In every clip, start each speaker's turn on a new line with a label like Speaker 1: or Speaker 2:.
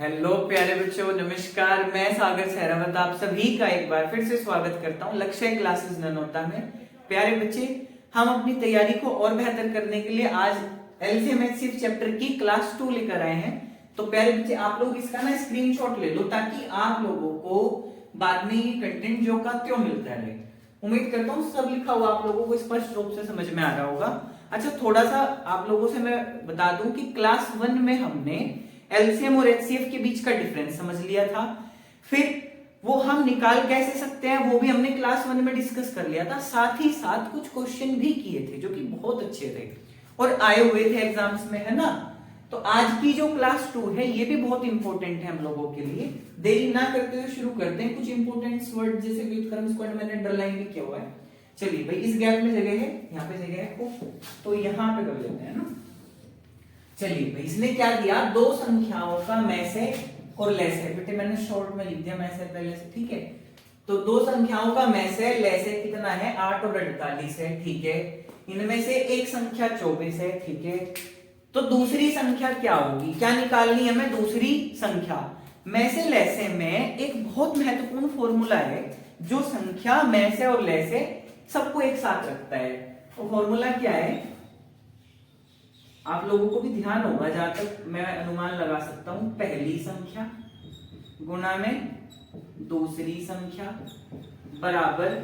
Speaker 1: Hello प्यारे बच्चों, नमस्कार। मैं सागर सहरावत आप सभी का एक बार फिर से स्वागत करता हूं लक्ष्य क्लासेस ननौता में। प्यारे बच्चे, हम अपनी तैयारी को और बेहतर करने के लिए आज एलसीएम एचसीएफ चैप्टर की क्लास 2 लेकर आए हैं। तो प्यारे बच्चे, आप लोग इसका ना स्क्रीनशॉट ले लो ताकि आप लोगों को बाद में ये कंटेंट जो का त्यों मिलता रहे। उम्मीद करता हूँ सब लिखा हुआ आप लोगों को स्पष्ट रूप से समझ में आ रहा होगा। अच्छा, थोड़ा सा आप लोगों से मैं बता दूं कि क्लास 1 में हमने एलसीएम और एचसीएफ के बीच का डिफरेंस समझ लिया था। फिर वो हम निकाल कैसे सकते हैं वो भी हमने क्लास 1 में डिस्कस कर लिया था। साथ ही साथ कुछ क्वेश्चन भी किए थे जो कि बहुत अच्छे थे और आए हुए थे एग्जाम्स में, है ना। तो आज की जो क्लास 2 है ये भी बहुत इंपॉर्टेंट है हम लोगों के लिए। देरी ना करते हुए शुरू करते हैं। कुछ इंपॉर्टेंट वर्ड जैसे व्युत्क्रम स्क्वायर मैंने अंडरलाइन भी किया हुआ है। चलिए भाई, इस गैप में जगह है, यहाँ पे जगह है तो यहाँ पे कर लेते हैं ना। चलिए भाई, इसने क्या दिया, दो संख्याओं का में से और लेस है। बेटे मैंने शॉर्ट में लिख दिया में से पहले से, ठीक है। तो दो संख्याओं का में से लेस है कितना है, 8 और 48 है, ठीक है। इनमें से एक संख्या 24 है, ठीक है। तो दूसरी संख्या क्या होगी, क्या निकालनी है हमें, दूसरी संख्या। में से लेस में एक बहुत महत्वपूर्ण फॉर्मूला है जो संख्या में से और लेस है सबको एक साथ रखता है। तो फॉर्मूला क्या है, आप लोगों को भी ध्यान होगा, जहां तक मैं अनुमान लगा सकता हूं, पहली संख्या गुणा में दूसरी संख्या बराबर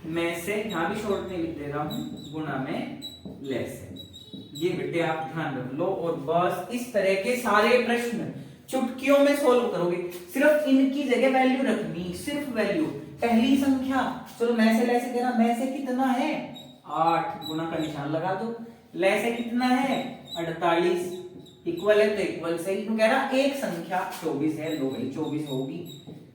Speaker 1: में से, यहां भी शॉर्ट में लिख दे रहा हूं, गुणा में लेस है। ये बेटे आप ध्यान रख लो और बस इस तरह के सारे प्रश्न चुटकियों में सोल्व करोगे। सिर्फ इनकी जगह वैल्यू रखनी, सिर्फ वैल्यू। पहली संख्या, चलो में से लेस कह रहा, में से कितना है 8, गुणा का निशान लगा दो। लेस है कितना है 48, इक्वल है तो इक्वल सही। तो कह रहा एक संख्या 24 है, लो भाई 24 होगी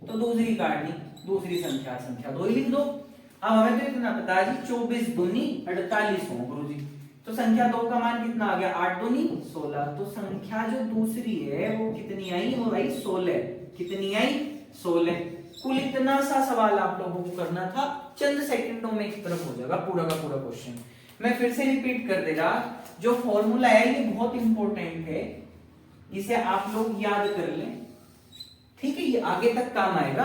Speaker 1: तो दूसरी काटनी, दूसरी संख्या 2 ही लिख दो। अब हमें तो इतना पता है जी 24 दूनी 48 हो गुरुजी। तो संख्या 2 का मान कितना आ गया, 8 दूनी 16। तो संख्या जो दूसरी है वो कितनी आई, वो आई 16। कितनी आई 16। कुल इतना सा सवाल आप लोगों को करना था, चंद सेकंडों में एक तरफ हो जाएगा पूरा का पूरा क्वेश्चन। मैं फिर से रिपीट कर दे रहा, जो फॉर्मूला है ये बहुत इंपॉर्टेंट है, इसे आप लोग याद कर लें, ठीक है। ये आगे तक काम आएगा।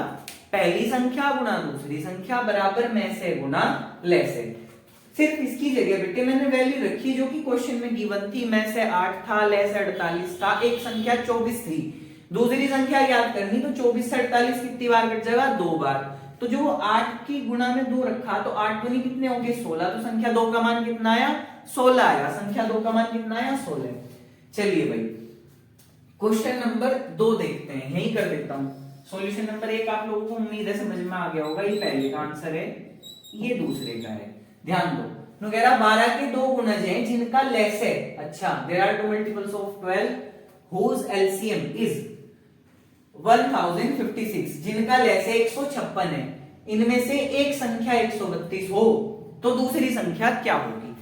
Speaker 1: पहली संख्या गुणा दूसरी संख्या बराबर में से गुणा लेस है। सिर्फ इसकी जगह बेटे मैंने वैल्यू रखी जो कि क्वेश्चन में गिवन थी। में से 8 था, लेस 48 था, एक संख्या 24 थी। दूसरी संख्या याद करनी, तो 24 से 48 कितनी बार कट जाएगा, 2 बार। तो जो 8 की गुणा में 2 रखा तो 8 दूनी कितने होंगे 16। तो संख्या 2 का मान कितना आया, 16 आया। संख्या 2 का मान कितना आया, 16। चलिए भाई, क्वेश्चन नंबर 2 देखते हैं, यही कर देता हूं। सॉल्यूशन नंबर 1 आप लोगों को उम्मीद है समझ में आ गया होगा। ये पहले का आंसर है, ये दूसरे का है। ध्यान दो, तो कह रहा 12 के दो गुणज हैं जिनका लेस है। अच्छा, there are two multiples of 12 whose LCM is 1056, जिनका लेस है 156 है। इनमें से एक संख्या 132 हो तो दूसरी संख्या क्या होगी।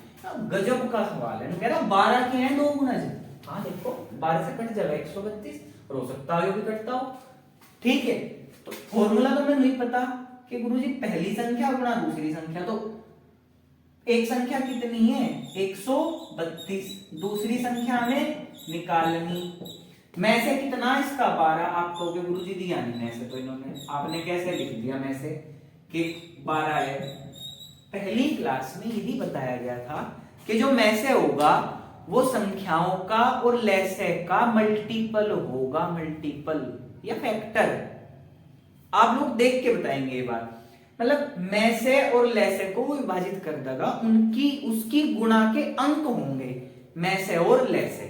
Speaker 1: गजब का सवाल है। कह रहा 12 के हैं दो गुणज, हाँ देखो 12 से कट जाएगा 132, और हो सकता है भी कटता हो, ठीक है। तो फॉर्मूला तो मैं नहीं पता कि गुरुजी पहली संख्या गुणा दूसरी संख्या, तो एक संख्या कितनी है 132, दूसरी संख्या में निकालनी। में से कितना इसका 12, आप कहोगे गुरुजी दिया नहीं में से, तो इन्होंने आपने कैसे लिख दिया में से कि 12 है। पहली क्लास में यही बताया गया था कि जो में से होगा वो संख्याओं का और लेस का मल्टीपल होगा, मल्टीपल या फैक्टर। आप लोग देख के बताएंगे ये बात, मतलब में से और लेस को विभाजित कर देगा, उनकी उसकी गुणा के अंक होंगे में से और लेस,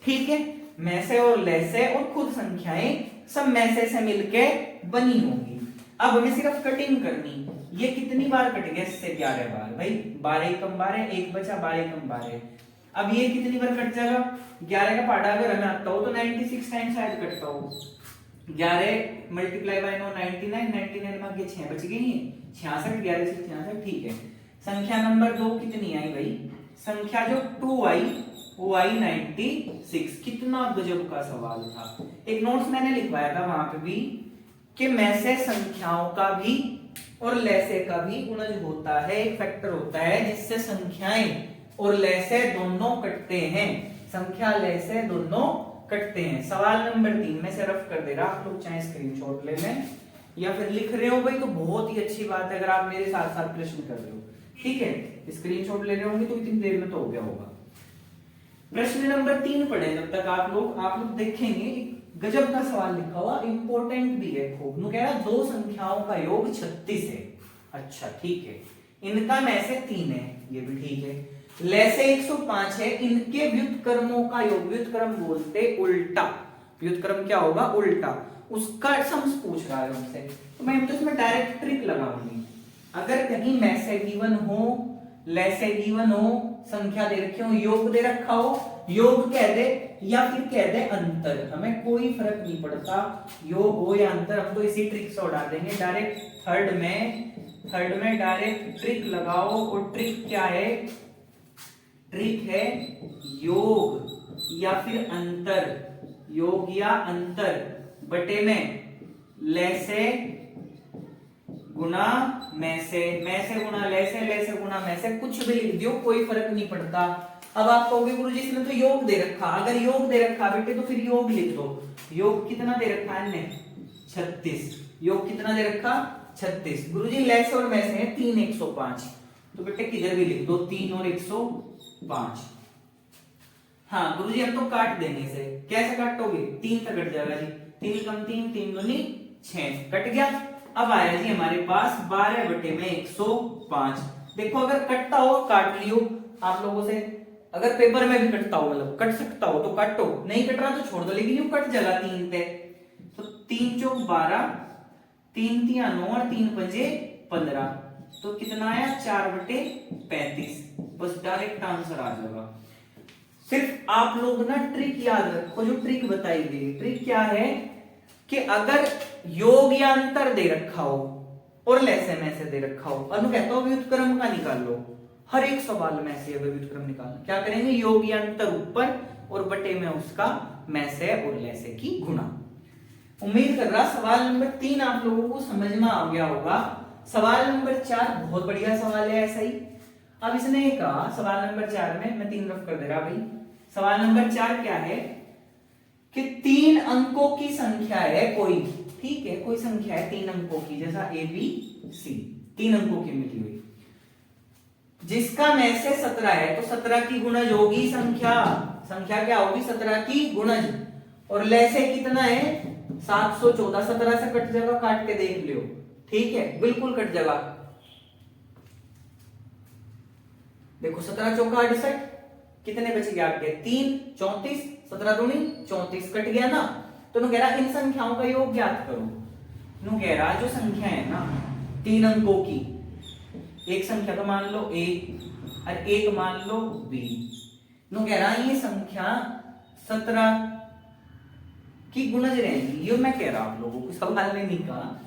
Speaker 1: ठीक है। में से और लेस और खुद संख्याएं सब में से मिलके बनी होंगी। अब हमें सिर्फ कटिंग करनी। ये कितनी बार कट गया, इससे 11 बार भाई, 12 कम 12, एक बचा, 12 कम 12। अब ये कितनी बार कट जाएगा, 11 का पाड़ा अगर हमें आता हो तो 96 टाइम शायद कटता हो। 11 मल्टीप्लाई बाय 99 में आगे 6 बच गई है, 66, 11 से 66, ठीक है। संख्या नंबर 2 कितनी आई भाई, संख्या जो 2 आई वो आई 96। कितना गजब का सवाल था। एक नोट्स मैंने लिखवाया था वहां पे भी कि में से संख्याओं का भी और लेसे का भी गुणज होता है, एक फैक्टर होता है जिससे संख्याएं और लेसे दोनों कटते हैं, संख्या लेसे दोनों कटते हैं। सवाल नंबर 3 में से रफ कर दे रहा, आप लोग चाहे स्क्रीनशॉट ले लें या फिर लिख रहे हो भाई तो बहुत ही अच्छी बात है, अगर आप मेरे साथ साथ प्रश्न कर रहे हो, ठीक है, स्क्रीनशॉट ले रहे होंगे तो इतनी देर में तो हो गया होगा। प्रश्न नंबर 3 पढ़े जब तक आप लोग देखेंगे, गजब का सवाल लिखा हुआ, इंपॉर्टेंट भी है खूब। नु कह रहा दो संख्याओं का योग 36 है। अच्छा ठीक है, इनका में से 3 है, ये भी ठीक है। लैसे 105 है, इनके व्युत्क्रमों का योग, व्युत्क्रम बोलते उल्टा, व्युत्क्रम क्या होगा उल्टा, उसका सम्स पूछ रहा है हमसे, तो मैं तो इसमें डायरेक्ट ट्रिक लगाऊंगी। अगर कहीं मैसे गिवन हो, लैसे गिवन हो, संख्या दे रखी हो, योग दे रखा हो, योग कह दे या फिर कह दे अंतर, हमें कोई फर्क नहीं पड़ता, योग हो या अंतर, हम तो इसी ट्रिक से उड़ा देंगे। डायरेक्ट थर्ड में डायरेक्ट ट्रिक लगाओ, और ट्रिक क्या है, ट्रिक है योग या फिर अंतर, योग या अंतर बटे में लैसे गुना मैसे, मैसे गुना लैसे, लैसे गुना मैसे, कुछ भी लिख दियो कोई फर्क नहीं पड़ता। अब आप कहोगे गुरुजी इसमें तो योग दे रखा, अगर योग दे रखा बेटे तो फिर योग लिख दो। योग कितना दे रखा है इनने 36, योग कितना दे रखा 36। गुरुजी लैसे और मैसे है 3 105, तो बेटे किधर भी लिख दो 3 और 105। हाँ गुरुजी हम तो काट देंगे इसे, कैसे काटोगे, 3 तक कट जाएगा जी, 3 कम 3, 3 दूनी 6, कट गया। अब आया जी हमारे पास 12 बटे में 105। देखो अगर कटता हो काट लियो, आप लोगों से अगर पेपर में भी कटता हो, मतलब कट सकता हो तो काटो, नहीं कट रहा तो छोड़ दो, लेकिन यूं कट जाएगा 3 पे, तो 3 चौक 12, 3 तिया 9 और 3 पंजे 15, तो कितना आया 4 बटे 35, बस डायरेक्ट आंसर आ जाएगा। सिर्फ आप लोग ना ट्रिक याद रखो, जो ट्रिक बताई गई, ट्रिक क्या है कि अगर योग या अंतर दे रखा हो और लैसे मैसे दे रखा हो, अनु कहता हूं व्युत्क्रम का निकाल लो, हर एक सवाल में से अगर व्युत्क्रम निकालना, क्या करेंगे, योग या अंतर ऊपर और बटे में उसका मैसे और लैसे की गुणा। उम्मीद कर रहा सवाल नंबर 3 आप लोगों को समझ में आ गया होगा। सवाल नंबर 4 बहुत बढ़िया सवाल है, ऐसा ही। अब इसने कहा सवाल नंबर 4 में, मैं 3 रफ कर दे रहा भाई, सवाल नंबर 4 क्या है कि 3 अंकों की संख्या है कोई, ठीक है, कोई संख्या है 3 अंकों की, जैसा ए बी सी 3 अंकों की मिली हुई, जिसका में से 17 है, तो 17 की गुणज होगी संख्या, संख्या क्या होगी 17 की गुणज, और लैसे कितना है 714, 17 से कट जाएगा, काट के देख लियो, ठीक है, बिल्कुल कट जाएगा। देखो 17 चौका 68, कितने बच गए आपके 3 34, 17 दूनी 34, कट गया ना। तो नु कह रहा इन संख्याओं का योग ज्ञात करो। नु कह रहा जो संख्या है ना 3 अंकों की, एक संख्या तो मान लो a और एक मान लो b, नु कह रहा ये संख्या 17 की गुणज रहेगी, ये मैं कह रहा हूं आप लोगों को, सवाल ने नहीं कहा।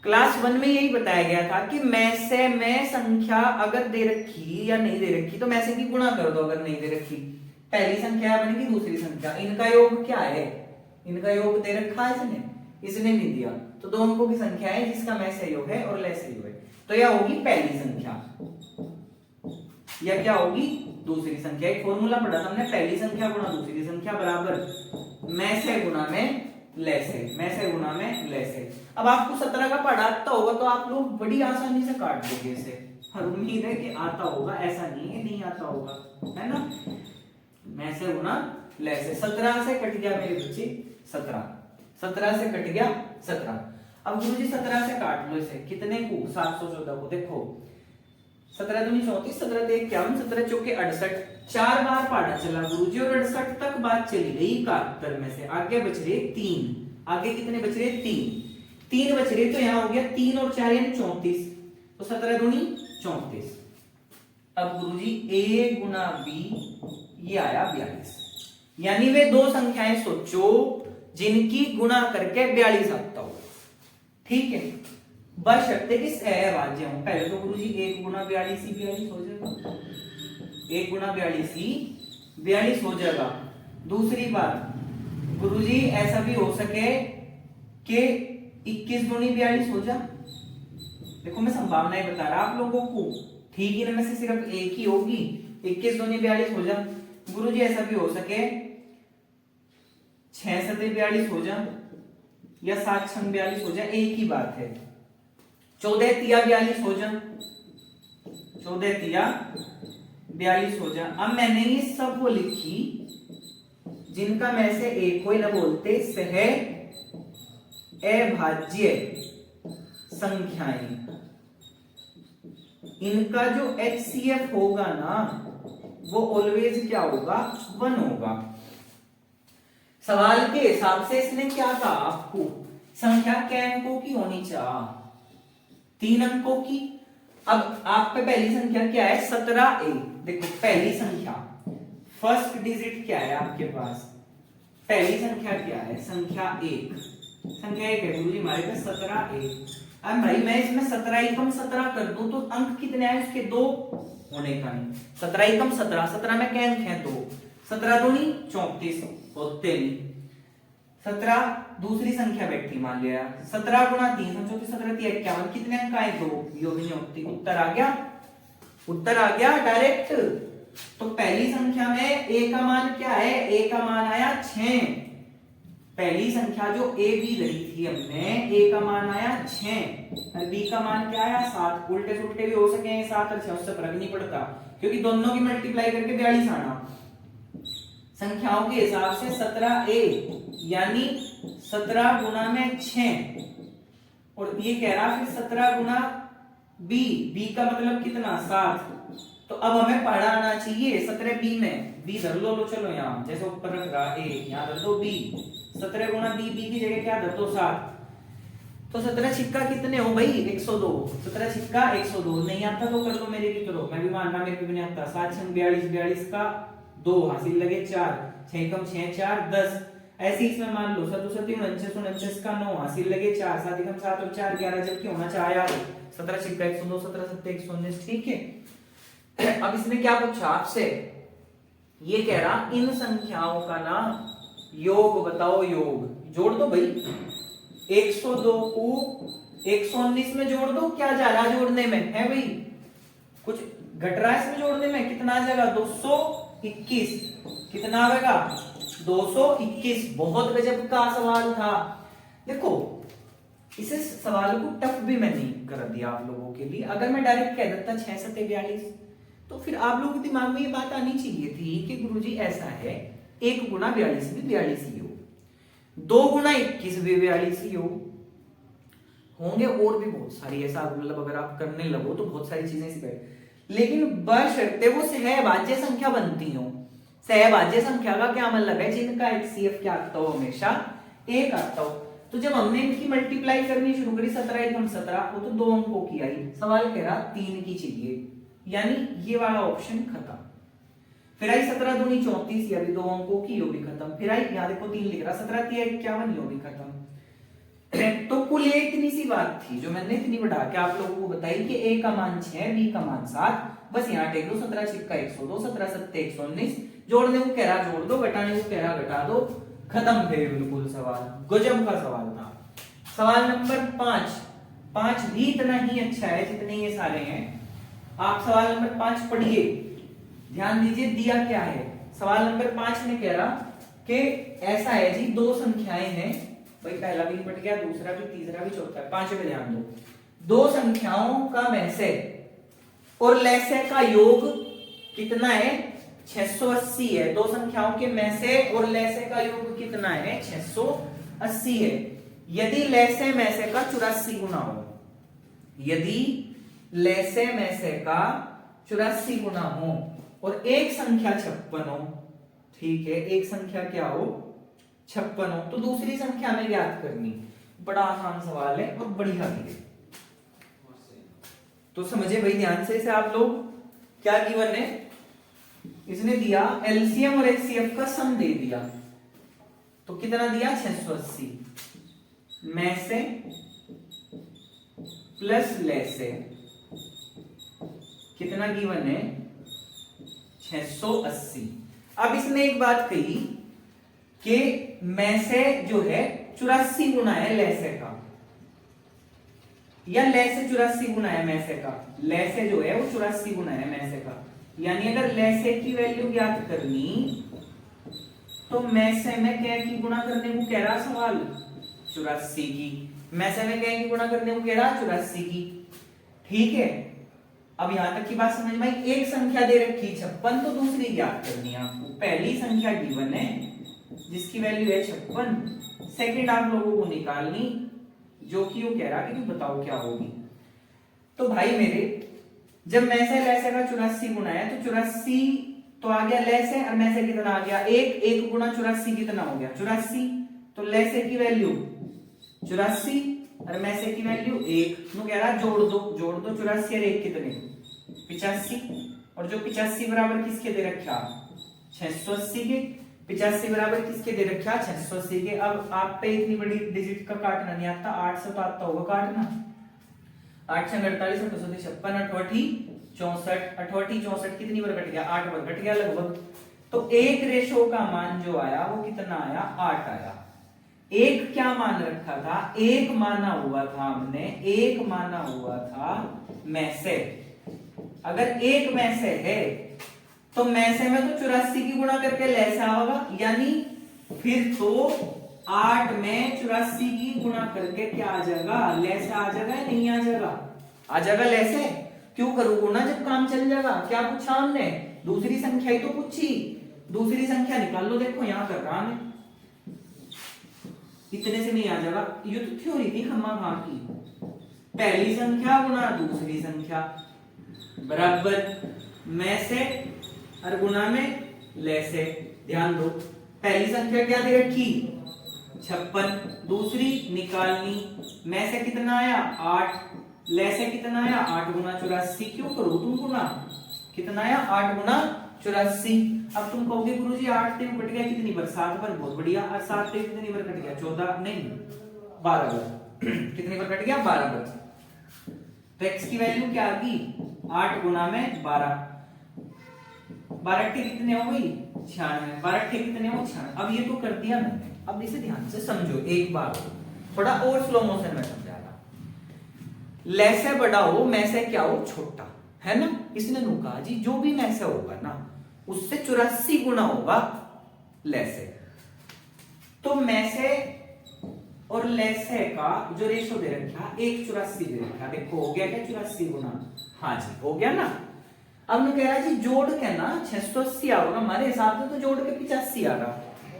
Speaker 1: क्लास 1 में यही बताया गया था कि में से में संख्या अगर दे रखी या नहीं दे रखी तो में से की गुणा कर दो, अगर नहीं दे रखी पहली संख्या बनेगी दूसरी संख्या, इनका योग क्या है, इनका योग दे रखा है इसने नहीं दिया, तो दो अंकों की संख्या है जिसका में से योग है और ले से योग है, तो यह होगी पहली संख्या, यह क्या होगी दूसरी संख्या। एक फॉर्मूला पढ़ा था हमने, पहली संख्या गुणा दूसरी संख्या बराबर में से गुणा में लैसे, में से गुणा में लैसे। अब आपको 17 का पढ़ा आता होगा तो आप लोग बड़ी आसानी से काट दोगे इसे, और उम्मीद है कि आता होगा, ऐसा नहीं है नहीं आता होगा, है ना। में से गुणा लैसे, 17 से कट गया मेरे बच्चे 17, 17 से कट गया 17। अब गुरुजी 17 से काट लो इसे, कितने को 714 को, देखो 17 दूनी 34, 17 ते 51, 17 चौके 68, 4 बार पढ़ा चला गुरुजी, और 68 तक बात चली गई 71 में से, आगे बच रहे 3, आगे कितने बच रहे 3 बच रहे, तो यहाँ हो गया 3 और 4 यानी 34, तो 17 दूनी 34। अब गुरुजी a गुना b ये आया 42, यानी वे दो संख्याएं सोचो जिनकी गुणा करके 42 आता हो, ठीक है, बशर्ते कि सहभाज्य हो। पहले तो गुरुजी 1 गुना 42 ही 42 हो जाएगा, 1 गुना 42 ही 42 हो जाएगा। दूसरी बात गुरुजी ऐसा भी हो सके कि 21 दूनी 42 हो जा, देखो मैं संभावनाएं बता रहा आप लोगों को, ठीक है, इनमें से सिर्फ एक ही होगी, 21 दूनी 42 हो जा। गुरुजी ऐसा भी हो सके 6 सते 42 हो जा या 7 छंग 42 हो जा, एक ही बात है। 14 तिया 42 हो जा, 14 तिया 42 हो जा। अब मैंने ये सब वो लिखी जिनका में से एक कोई ना बोलते सह अभाज्य संख्याएं, इनका जो HCF होगा ना वो ऑलवेज क्या होगा, 1 होगा। सवाल के हिसाब से इसने क्या कहा आपको, संख्या कै अंकों की होनी चाहिए, 3 अंकों की। अब आप पे पहली संख्या क्या है, 17A। देखो पहली संख्या, फर्स्ट डिजिट क्या है आपके पास, पहली संख्या क्या है, संख्या 1। संख्या 1 है गुरुजी हमारे पास 17A। अब भाई मैं इसमें 17 एकम 17 कर दूं तो अंक कितने आए उसके, 2 होने का नहीं। 17 एकम 17, 17 में क्या अंक है, 2। 17 दूनी 34 होते नहीं। 17 दूसरी संख्या बैठी मान लिया, 17 गुणा 3 34 17 3 51, कितने अंक आए, 2। यो भी नहीं होती, उत्तर आ गया, उत्तर आ गया डायरेक्ट। तो पहली संख्या में a का मान क्या है, a का मान आया 6। पहली संख्या जो a b रही थी हमने, a का मान आया 6 और b का मान क्या आया 7। उल्टे सुल्टे भी हो सके 7 और 6, उससे फर्क नहीं पड़ता क्योंकि दोनों की मल्टीप्लाई करके 42 आना। संख्याओं के हिसाब से 17A यानी 17 गुना में 6 और ये कह रहा फिर 17 गुना b का मतलब कितना, 7। तो अब हमें पढ़ा आना चाहिए 17B में, b धर लो, चलो यहाँ जैसे ऊपर रख रहा a, यहाँ धर दो b। 17 गुना b की जगह क्या धर दो, 7। तो 17 छिक्का कितने हो भाई, 102। 17 छिक्का 102, नहीं आता तो कर लो मेरे की तरह, मैं भी मानना मेरे को भी नहीं आता। 7 छंग 42, 42 का 2 हासिल लगे 4, 6 कम 6 4 10। ऐसे इसमें मान लो 7 7 49 49 का 9 हासिल लगे 4, 7 कम 7 और 4 11, जबकि होना चाहिए 17 छिक्का 102, 17 7 119, ठीक है। अब इसने क्या पूछा आपसे, ये कह रहा इन संख्याओं का ना योग बताओ, योग जोड़ दो भाई। 102 को 119 में जोड़ दो, क्या जा रहा जोड़ने में है भाई, कुछ घट रहा है इसमें जोड़ने में, कितना आ जाएगा 221, कितना आएगा 221। बहुत गजब का सवाल था। देखो इसे सवाल को टफ भी मैं नहीं कर दिया आप लोगों के लिए, अगर मैं डायरेक्ट कह देता 6 सते 42 तो फिर आप लोगों के दिमाग में ये बात आनी चाहिए थी कि गुरुजी ऐसा है 1 गुना 42 भी 42 ही हो, 2 गुना 21 भी 42 ही हो, होंगे और भी बहुत सारी, ऐसा मतलब अगर आप करने लगो तो बहुत सारी चीजें सिखाए, लेकिन बशर्ते वो सहभाज्य संख्या बनती हो। सहभाज्य संख्या का क्या मतलब है, जिनका HCF क्या आता हो, हमेशा 1 आता हो। तो जब हमने इनकी मल्टीप्लाई करनी शुरू करी 17 एकम 17, वो तो 2 अंकों की आई, सवाल कह रहा 3 की चाहिए, यानी ये वाला ऑप्शन खत्म। फिर आई 17 दूनी 34, ये भी 2 अंकों की, यो भी खत्म। फिर आई यहाँ देखो 3 लिख रहा, 17 3 51, यो भी खत्म। तो कुल ये इतनी सी बात थी जो मैंने इतनी बढ़ा के आप लोगों को बताई कि a का मान 6, b का मान 7, बस यहाँ टेक दो। 17 छिक्का 102, 17 7 119, जोड़ने को कह रहा जोड़ दो, घटाने को कह रहा घटा दो, खत्म थे बिल्कुल सवाल। गजब का सवाल था। सवाल नंबर 5 भी इतना ही अच्छा है जितने ये सारे हैं। आप सवाल नंबर 5 पढ़िए, ध्यान दीजिए दिया क्या है। सवाल नंबर 5 में कह रहा कि ऐसा है जी, 2 संख्याएं हैं भाई, पहला भी निपट गया, दूसरा भी, तीसरा भी, चौथा, 5 पे ध्यान दो। 2 संख्याओं का मैसे और लैसे का योग कितना है, 680 है। 2 संख्याओं के मैसे और लैसे का योग कितना है, 680 है। यदि लैसे मैसे का 84 गुना हो, यदि लैसे मैसे का 84 गुना हो और एक संख्या 56 हो, ठीक है, एक संख्या क्या हो 56 हो, तो दूसरी संख्या में ज्ञात करनी। बड़ा आसान सवाल है और बढ़िया भी है, तो समझे भाई ध्यान से। इसे आप लोग क्या गिवन है, इसने दिया एलसीएम और एचसीएफ का सम दे दिया, तो कितना दिया 680, में से प्लस लैसे कितना गिवन है 680। अब इसने एक बात कही कि में से जो है 84 गुना है लैसे का, या लैसे 84 गुना है मैसे का, लैसे जो है वो 84 गुना है मैसे का। यानी अगर लैसे की वैल्यू ज्ञात करनी तो मैं से में क्या की गुणा करने को कह रहा सवाल 84 की, मैं से में क्या की गुणा करने को कह रहा 84 की। ठीक है, अब यहां तक की बात समझ में आई। एक संख्या दे रखी 56, तो दूसरी ज्ञात करनी है आपको। पहली संख्या D1 है जिसकी वैल्यू है 56, सेकंड आप लोगों को निकालनी जो कि वो कह रहा है कि बताओ क्या होगी। तो भाई मेरे जब मैं से लेस का 84 गुना है तो 84 तो आ गया लेस है, और मैं से कितना आ गया एक, एक गुना 84 कितना हो गया 84, तो लेस की वैल्यू 84 और मैं से की वैल्यू 1। नु कह रहा जोड़ दो 84 और 1 कितने 85, और जो 85 बराबर किसके दे रखा 680 के, 85 बराबर किसके दे रखा 680 के। अब आप पे इतनी बड़ी डिजिट का काटना नहीं आता, 8 से तो आता होगा काटना, 8 से 48 56 58 64 68 64 कितनी बार कट गया 8 बार कट गया लगभग। तो एक रेशो का मान जो आया वो कितना आया 8 आया। एक क्या मान रखा था, एक माना हुआ था हमने, एक माना हुआ था में से। अगर एक में से है तो में से में तो 84 की गुणा करके लेसा होगा, यानी फिर तो 8 में 84 की गुणा करके क्या आ जाएगा लेसा आ जाएगा, नहीं आ जाएगा आ जाएगा लेसे। क्यों करूं गुणा जब काम चल जाएगा। क्या पूछा हमने, दूसरी संख्या ही तो पूछी, दूसरी संख्या निकाल लो। देखो यहां कर रहा मैं, इतने से नहीं आ जाएगा, ये तो थ्योरी थी खम्मा की। पहली संख्या गुणा दूसरी संख्या बराबर में से और गुणा में ले से। ध्यान दो पहली संख्या क्या दे रखी 56, दूसरी निकालनी, में से कितना आया 8, ले से कितना आया 8 गुना 84। क्यों करो तुम गुणा, कितना आया 8 गुना 84। अब तुम कहोगे गुरुजी 8 से कट गया कितनी बार 7 बार, बहुत बढ़िया। और 7 से कितनी बार कट गया 14 नहीं 12 बार कितनी बार कट गया 12 बार। तो x की वैल्यू क्या आ गई 8 गुना में 12, 12 टे कितने हो गई 96, 12 टे कितने हो 96। अब ये तो कर दिया मैंने, अब इसे ध्यान से समझो एक बार, थोड़ा और स्लो मोशन में समझा रहा। ले से बड़ा हो में से क्या हो छोटा है ना, इसने नु कहा जी जो भी में से होगा ना उससे 84 गुना होगा ले से। तो में से और ले से का जो रेशो दे रखा 1:84 दे रखा, देखो हो गया क्या 84 गुना, हाँ जी हो गया ना। अब मैं कह रहा जी जोड़ के ना 680 आओगा, हमारे हिसाब से तो जोड़ के 85 आ रहा,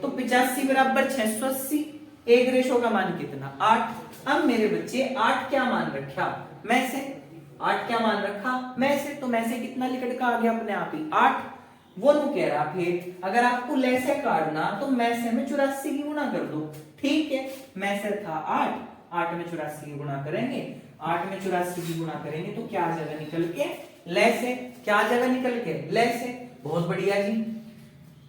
Speaker 1: तो 85 बराबर 680, एक रेशो का मान कितना 8। अब मेरे बच्चे 8 क्या मान रखा में से, 8 क्या मान रखा में से, तो में से कितना लिखट का आ गया अपने आप ही 8। वो नु कह रहा फिर अगर आपको ले से काटना तो में से में 84 की गुणा कर दो। ठीक है, में से था 8, 8 में 84 की गुणा करेंगे, 8 में 84 की गुणा करेंगे तो क्या आ जाएगा निकल के ले से, क्या आ जाएगा निकल के ले से। बहुत बढ़िया जी।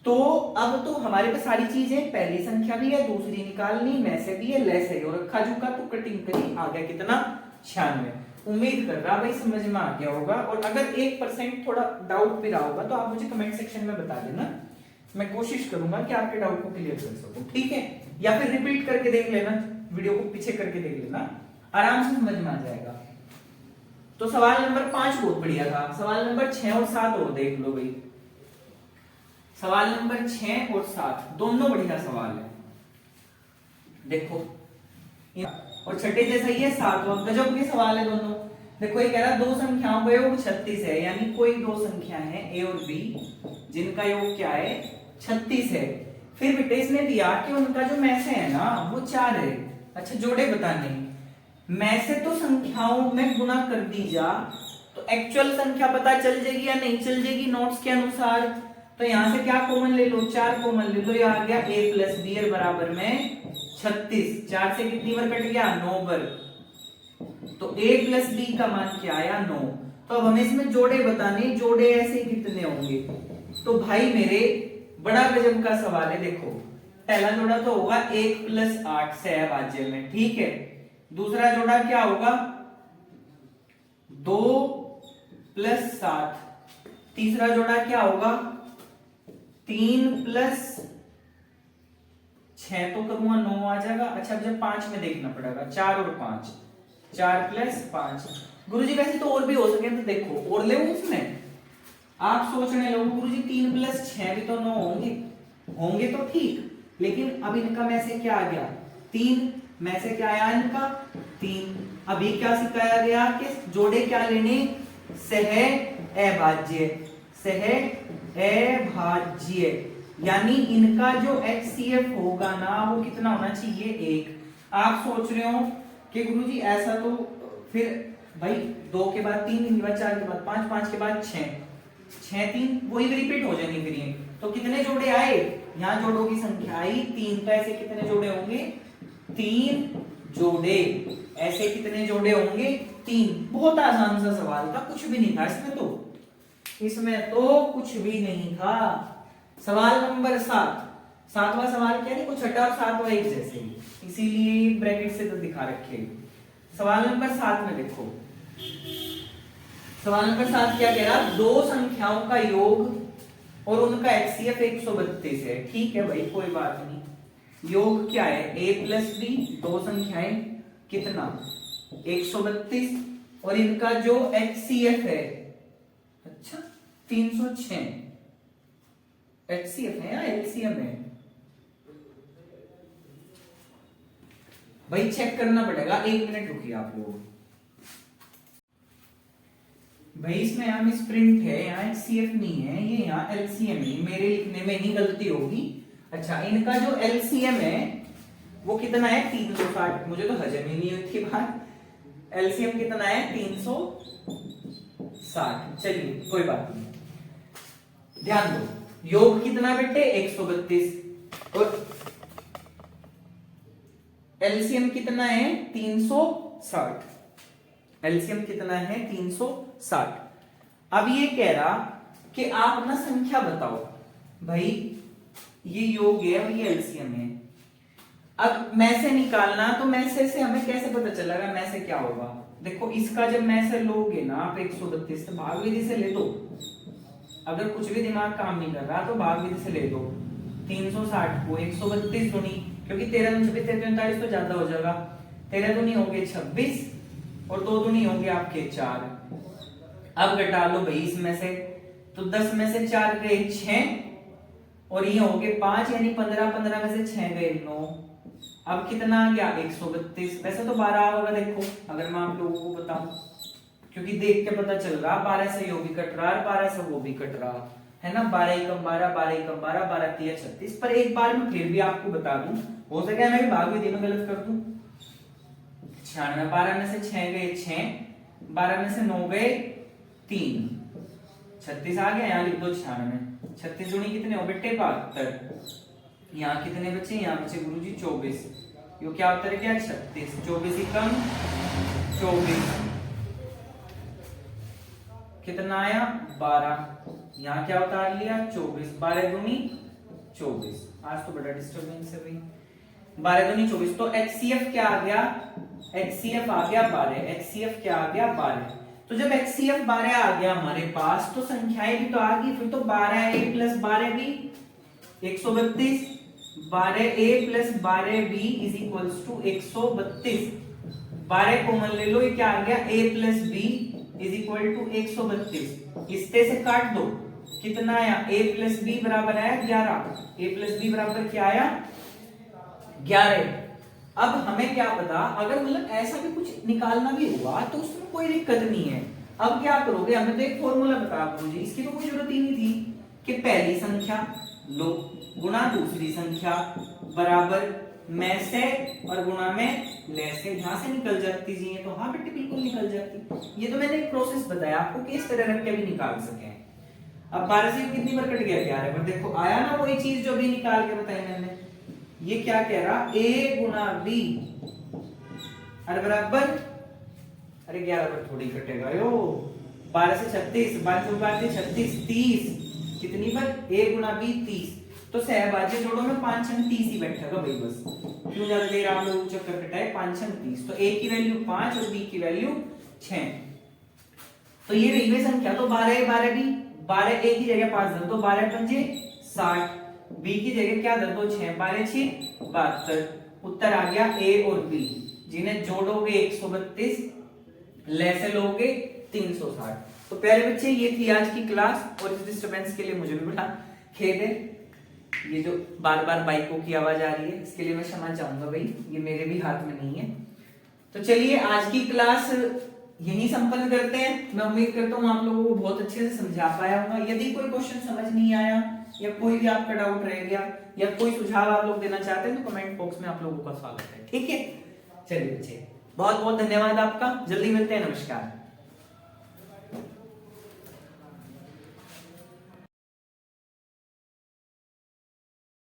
Speaker 1: तो अब तो हमारे पास सारी चीजें, पहली संख्या भी है, दूसरी निकालनी, में से भी है, ले से और रखा झुका तो कटिंग करी, आ गया कितना 96। उम्मीद कर रहा भाई समझ में आ गया होगा। और अगर 1% थोड़ा डाउट भी रहा होगा तो आप मुझे कमेंट सेक्शन में बता देना, मैं कोशिश करूंगा कि आपके डाउट को क्लियर कर सकूं। ठीक है, या फिर रिपीट करके देख लेना, वीडियो को पीछे करके देख लेना, आराम से समझ में आ जाएगा। तो सवाल नंबर 5 बहुत बढ़िया था। सवाल नंबर 6 और 7 और देख लो भाई। सवाल नंबर 6 और 7 दोनों बढ़िया सवाल है, देखो। और छठे जैसा ही है 7वां, गजब के सवाल है दोनों। देखो ये कह रहा दो संख्याओं का योग 36 है, यानी कोई दो संख्या है ए और बी जिनका योग क्या है 36 है। फिर बेटे इसने दिया कि उनका जो में से है ना वो 4 है। अच्छा जोड़े बताने, में से तो संख्याओं में गुणा कर दी जा तो एक्चुअल संख्या पता चल जाएगी या नहीं चल जाएगी नोट्स के अनुसार। तो यहां से क्या कॉमन ले लो 4 कॉमन ले लो, ये आ गया a प्लस बी बराबर में 36। 4 से कितनी बार कट गया 9 बार, तो a प्लस बी का मान क्या आया 9। तो अब हमें इसमें जोड़े बताने, जोड़े ऐसे कितने होंगे। तो भाई मेरे बड़ा गजब का सवाल है। देखो पहला जोड़ा तो होगा 1 प्लस 8 सहभाज्य में, ठीक है। दूसरा जोड़ा क्या होगा 2 प्लस 7। तीसरा जोड़ा क्या होगा 3 प्लस 6 तो करूंगा 9 आ जाएगा। अच्छा जब 5 में देखना पड़ेगा 4 और 5, 4 प्लस 5। गुरुजी वैसे तो और भी हो सके तो देखो और ले उसमें आप सोचने लगो गुरुजी 3 प्लस 6 भी तो 9 होंगे, होंगे तो ठीक, लेकिन अब इनका में से क्या आ गया 3, में से क्या आया इनका 3। अब ये क्या सिखाया गया कि जोड़े क्या लेने, सह अभाज्य, सह अभाज्य, यानी इनका जो HCF होगा ना वो कितना होना चाहिए 1। आप सोच रहे हो कि गुरुजी ऐसा तो फिर भाई 2 के बाद 3, 3 के बाद 4 के बाद 5, 5 के बाद 6, 6 3 वही रिपीट हो जाएंगे फिर ये। तो कितने जोड़े आए, यहाँ जोड़ों की संख्या आई 3, तो ऐसे कितने जोड़े होंगे 3 जोड़े, ऐसे कितने जोड़े होंगे 3। बहुत आसान सा सवाल था, कुछ भी नहीं था इसमें तो कुछ भी नहीं था। सवाल नंबर 7, 7वां सवाल क्या है, कुछ छठा और 7वां एक जैसे ही, इसीलिए ब्रैकेट से तो दिखा रखे। सवाल नंबर 7 में देखो, सवाल नंबर 7 क्या कह रहा, दो संख्याओं का योग और उनका HCF 132 है। ठीक है भाई, कोई बात नहीं। योग क्या है a प्लस बी, दो संख्याएं कितना 132, और इनका जो HCF है अच्छा 306, HCF है या LCM है भाई, चेक करना पड़ेगा, 1 मिनट रुकिए आप लोग। भाई इसमें यहाँ मिस प्रिंट है, यहाँ HCF नहीं है, ये यहाँ LCM है, मेरे लिखने में ही गलती होगी। अच्छा, इनका जो LCM है वो कितना है 360, मुझे तो हजम ही नहीं हुई थी बात। LCM कितना है 360। चलिए कोई बात नहीं, ध्यान दो, योग कितना बेटे 132 और LCM कितना है 360, LCM कितना है 360। अब ये कह रहा कि आप ना संख्या बताओ, भाई ये योग है और ये LCM है। अब में से निकालना, तो में से हमें कैसे पता चलेगा में से क्या होगा, देखो इसका जब में से लोगे ना आप 132 तो भाग विधि से ले दो, अगर कुछ भी दिमाग काम नहीं कर रहा तो भाग विधि से ले दो। 360 को 132 दूनी, क्योंकि 13 26 43 तो ज्यादा हो जाएगा, 13 दूनी हो गए 26 और 2 दूनी हो गए आपके 4। अब घटा लो भाई इसमें से, तो 10 में से 4 गए 6 और ये हो गए 5, यानी 15, 15 में से 6 गए 9। अब कितना आ गया 132, वैसे तो 12 होगा देखो, अगर मैं आप लोगों को बताऊं, क्योंकि देख के पता चल रहा 12 से यो भी कट रहा है, 12 से वो भी कट रहा है ना, 12 एकम 12, 12 एकम 12, 12 3 36। पर एक बार मैं फिर भी आपको बता दूं, हो सके मैं भी भाग विधि में गलत कर दूं। 96, 12 में से 6 गए 6, 12 में से 9 गए 3, 36 आ गया, यहाँ लिख दो 96। 36 दूनी कितने हो बेटे 72, यहाँ कितने बचे, यहाँ बचे गुरुजी 24, यो क्या उत्तर गया 36, 24 एकम 24, कितना आया 12, यहाँ क्या उतार लिया 24, 12 दूनी 24। आज तो बड़ा डिस्टर्बेंस है भाई, 12 दूनी 24, तो HCF क्या आ गया, HCF आ गया 12, HCF क्या आ गया 12। तो जब HCF 12 आ गया हमारे पास, तो संख्याएं भी तो आ गई, फिर तो 12a plus 12b 132, 12a plus 12b is equals to 132। 12 common ले लो, ये क्या आ गया a plus b is equal to 132। इससे से काट दो, कितना आया a प्लस b बराबर आया 11, a प्लस b बराबर क्या आया 11। अब हमें क्या पता, अगर मतलब ऐसा भी कुछ निकालना भी हुआ तो उसमें कोई दिक्कत नहीं है। अब क्या करोगे, हमें तो एक फॉर्मूला बता मुझे, इसकी तो कोई जरूरत ही नहीं थी कि पहली संख्या लो गुणा दूसरी संख्या बराबर में से और गुणा में ले से, यहां से निकल जाती जी, तो हाँ बेटे बिल्कुल निकल जाती। ये तो मैंने एक प्रोसेस बताया आपको कि इस तरह रख के भी निकाल सके। अब 12 से कितनी बार कट गया 11 बार, देखो आया ना वही चीज जो भी निकाल के बताई मैंने। ये क्या कह रहा a गुना b अरे बराबर, अरे 11 बार थोड़ी कटेगा यो, 12 से 36, 12 से 36 30, कितनी बार a गुना b 30, तो सहभाज्य जोड़ो में 5 छंग 30 ही बैठेगा भाई, बस क्यों ज्यादा देर आप लोग चक्कर कटाए, 5 छंग 30, तो a की वैल्यू 5 और b की वैल्यू 6। तो ये रही हुई संख्या, तो 12 12 b, 12 a की जगह 5 धर दो, 12 पंजे 60, b की जगह क्या धर दो 6, 12 6 72। उत्तर आ गया a और b, जिन्हें जोड़ोगे 132, ले से लोगे 360। तो प्यारे बच्चे ये थी आज की क्लास, और इस डिस्टर्बेंस के लिए मुझे भी बड़ा खेद है। ये जो बार बार बाइकों की आवाज आ रही है इसके लिए मैं क्षमा चाहूंगा भाई, ये मेरे भी हाथ में नहीं है। तो चलिए आज की क्लास यही संपन्न करते हैं। मैं उम्मीद करता हूँ आप लोगों को बहुत अच्छे से समझा पाया होगा। यदि कोई क्वेश्चन समझ नहीं आया या कोई भी आपका डाउट रह गया या कोई सुझाव आप लोग देना चाहते हैं तो कमेंट बॉक्स में आप लोगों का स्वागत है। ठीक है, चलिए बच्चे बहुत बहुत धन्यवाद आपका, जल्दी मिलते हैं, नमस्कार।